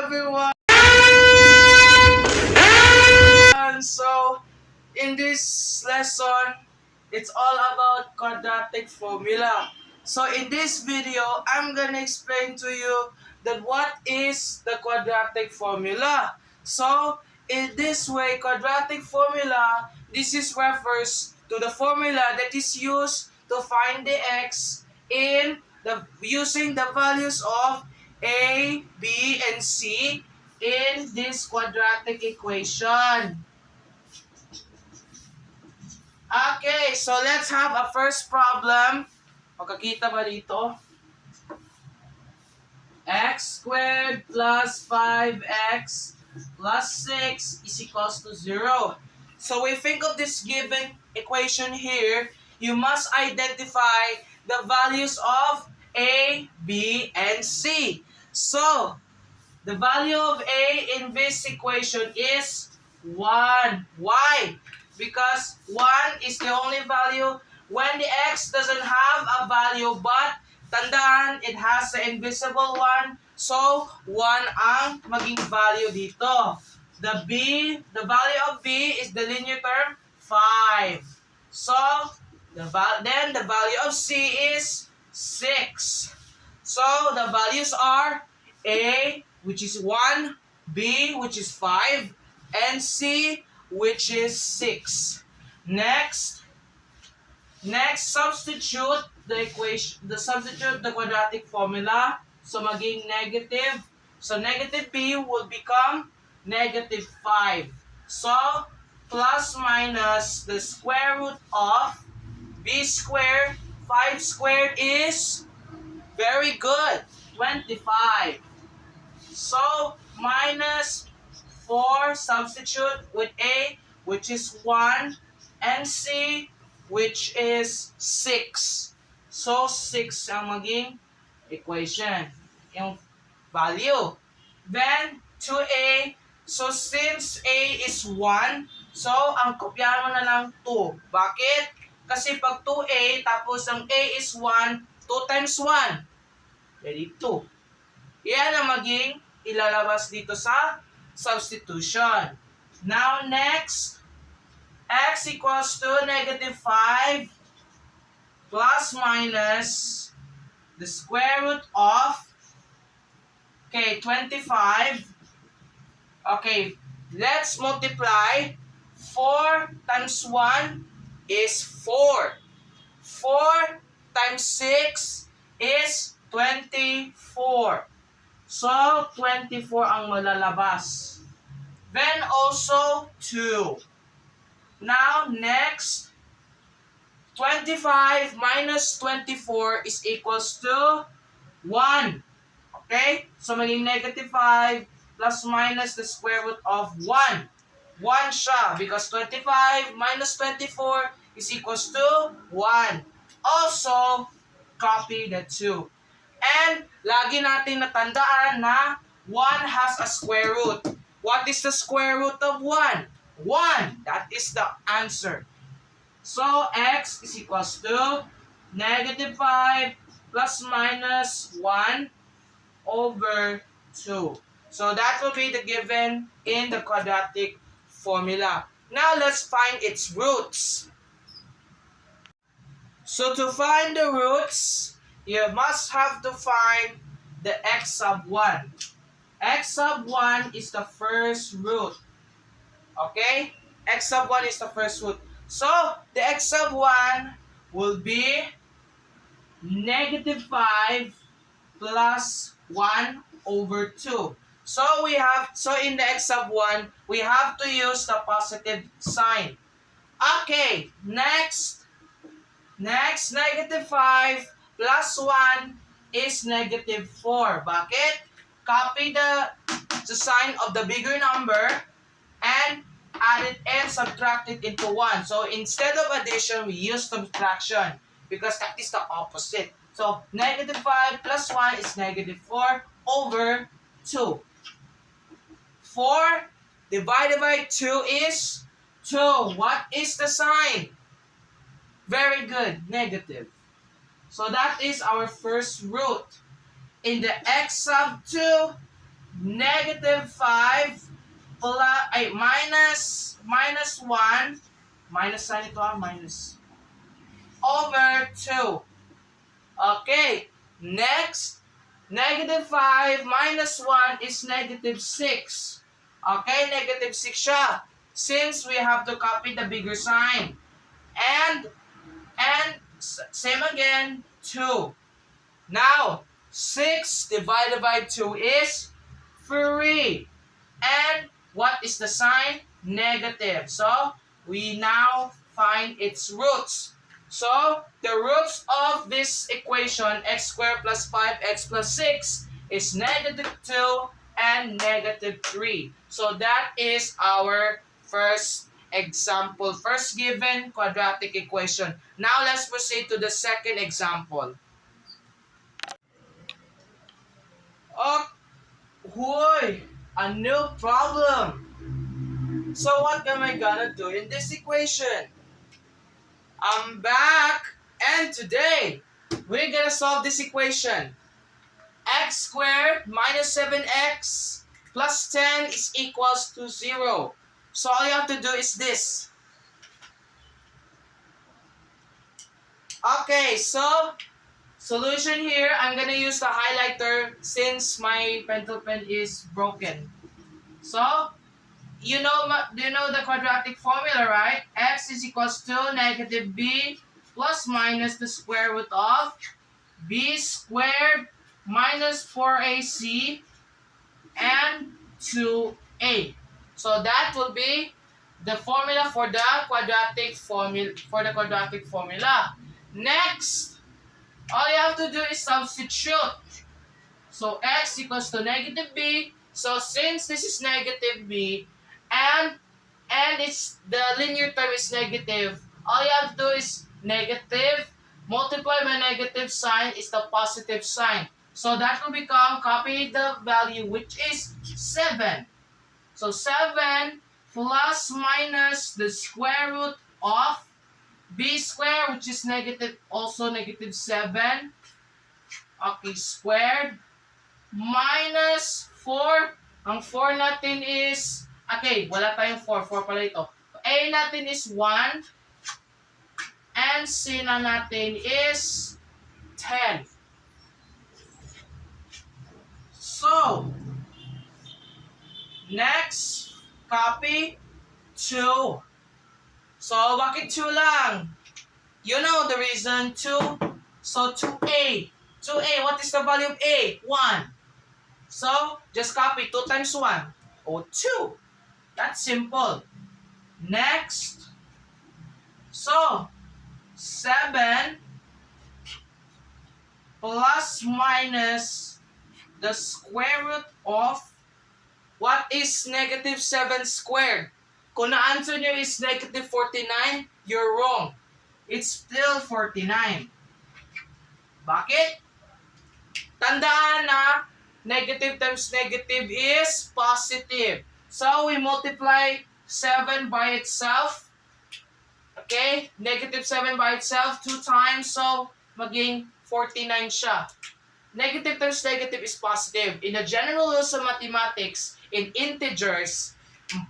everyone! So, in this lesson, it's all about quadratic formula. So, in this video, I'm gonna explain to you that what is the quadratic formula. So, in this way, quadratic formula, this is refers to the formula that is used to find the x in using the values of a, b, and c in this quadratic equation. Okay, so let's have a first problem. Makakita ba dito? X squared plus 5x plus 6 is equals to 0. So we think of this given equation here, you must identify the values of a, b, and c. So, the value of a in this equation is 1. Why? Because 1 is the only value when the x doesn't have a value, but tandaan, it has the invisible 1. So, 1 ang maging value dito. The value of b is the linear term 5. So, then the value of c is 6. So, the values are a, which is 1, b, which is 5, and c, which is 6. Next, substitute the quadratic formula. So, maging negative. So, negative b will become negative 5. So, plus minus the square root of b squared, 5 squared is very good, 25. So, minus 4, substitute with a, which is 1, and c, which is 6. So, 6 ang maging equation, yung value. Then, 2a, so since a is 1, so ang kopyahan mo na lang 2. Bakit? Kasi pag 2a, tapos ang a is 1, 2 times 1, ready 2. Yan ang maging ilalabas dito sa substitution. Now, next, x equals to negative 5 plus minus the square root of, 25. Okay, let's multiply. 4 times 1 is 4. 4 times 6 is 24. So, 24 ang malalabas. Then also 2. Now, next, 25 minus 24 is equals to 1. Okay? So, maging negative 5 plus minus the square root of 1. 1 siya because 25 minus 24 is equals to 1. Also, copy the 2. And lagi natin natandaan na 1 has a square root. What is the square root of 1? 1. That is the answer. So, x is equals to negative 5 plus minus 1 over 2. So, that will be the given in the quadratic formula. Now, let's find its roots. So, to find the roots, you must have to find the x sub 1. X sub 1 is the first root. Okay? X sub 1 is the first root. So, the x sub 1 will be negative 5 plus 1 over 2. So, in the x sub 1, we have to use the positive sign. Okay, next, negative 5 plus 1 is negative 4. Bakit? Copy the sign of the bigger number and add it and subtract it into 1. So, instead of addition, we use subtraction because that is the opposite. So, negative 5 plus 1 is negative 4 over 2. 4 divided by 2 is 2. What is the sign? Very good, negative. So that is our first root. In the x sub 2, negative 5 minus 1, minus sign ito minus, over 2. Okay, next, negative 5 minus 1 is negative 6. Okay, negative 6 siya. Since we have to copy the bigger sign. And same again, 2. Now, 6 divided by 2 is 3. And what is the sign? Negative. So, we now find its roots. So, the roots of this equation, x squared plus 5x plus 6, is negative 2 and negative 3. So, that is our first example, first given quadratic equation. Now, let's proceed to the second example. Oh, boy, a new problem. So what am I gonna do in this equation? I'm back, and today we're gonna solve this equation. X squared minus 7x plus 10 is equals to 0. So all you have to do is this. Okay, so solution here, I'm gonna use the highlighter since my pencil pen is broken. So, do you know the quadratic formula, right? X is equals to negative b plus minus the square root of b squared minus 4ac and 2a. So that will be the formula for the quadratic formula. Next, all you have to do is substitute. So x equals to negative b. So since this is negative b, and it's the linear term is negative, all you have to do is negative multiply by negative sign is the positive sign. So that will become, copy the value, which is 7. So 7 plus minus the square root of b squared, which is negative, also negative 7. Okay, squared minus 4. Ang 4 natin is, okay, wala tayong 4. 4 pala ito. A natin is 1. And C na natin is 10. So, next, copy 2. So, bakit 2 lang? You know the reason, 2. So, 2A. 2A, what is the value of A? 1. So, just copy 2 times 1. O 2. That's simple. Next. So, 7 plus minus the square root of, what is negative 7 squared? Kung na-answer nyo is negative 49, you're wrong. It's still 49. Bakit? Tandaan na negative times negative is positive. So, we multiply 7 by itself. Okay? Negative 7 by itself 2 times. So, maging 49 siya. Negative times negative is positive. In the general rules of mathematics, in integers,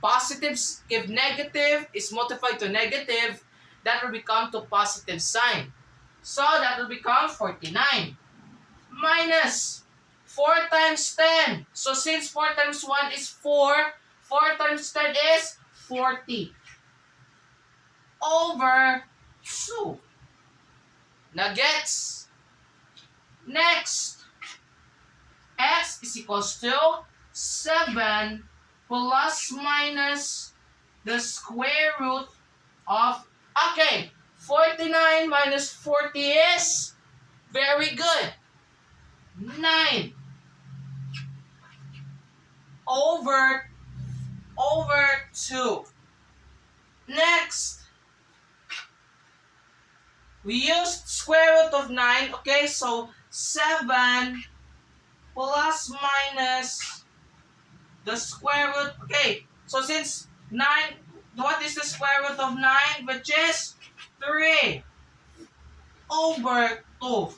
positives, if negative is multiplied to negative, that will become to positive sign. So, that will become 49. Minus 4 times 10. So, since 4 times 1 is 4, 4 times 10 is 40. Over 2. Nagets? Next, x is equals to 7 plus minus the square root of, okay, 49 minus 40 is, very good, 9 over 2. Next, we used square root of 9. Okay, so 7 plus minus the square root. Okay, so since 9, what is the square root of 9? Which is 3 over 2.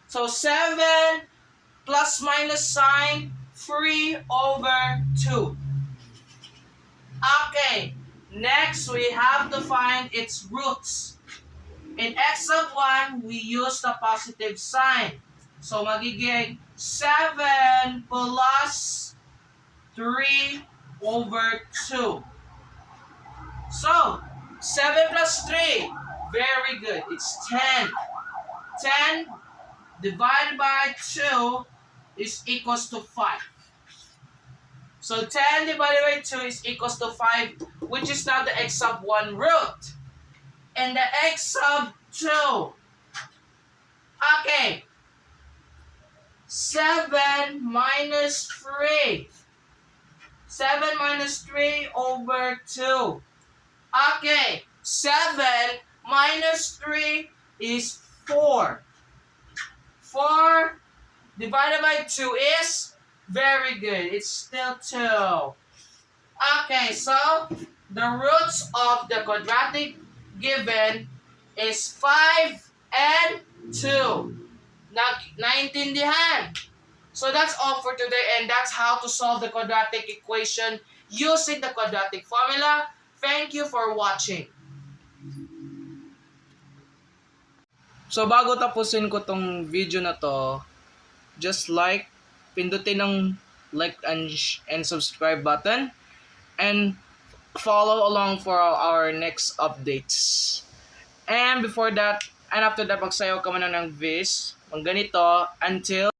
So 7 plus minus sign 3 over 2. Okay, next we have to find its roots. In x sub 1, we use the positive sign. So magiging 7 plus 3 over 2. So, 7 plus 3, very good, it's 10. 10 divided by 2 is equals to 5. So 10 divided by 2 is equals to 5, which is now the x sub 1 root. And the x sub 2. Okay. 7 minus 3. 7 minus 3 over 2. Okay. 7 minus 3 is 4. 4 divided by 2 is, very good, it's still 2. Okay, so the roots of the quadratic given is 5 and 2. Naintindihan? So that's all for today, and that's how to solve the quadratic equation using the quadratic formula. Thank you for watching. So bago tapusin ko tong video na to, just pindutin ng like and subscribe button, and follow along for our next updates. And before that, and after that, magsayaw ka muna ng vis, ganito, until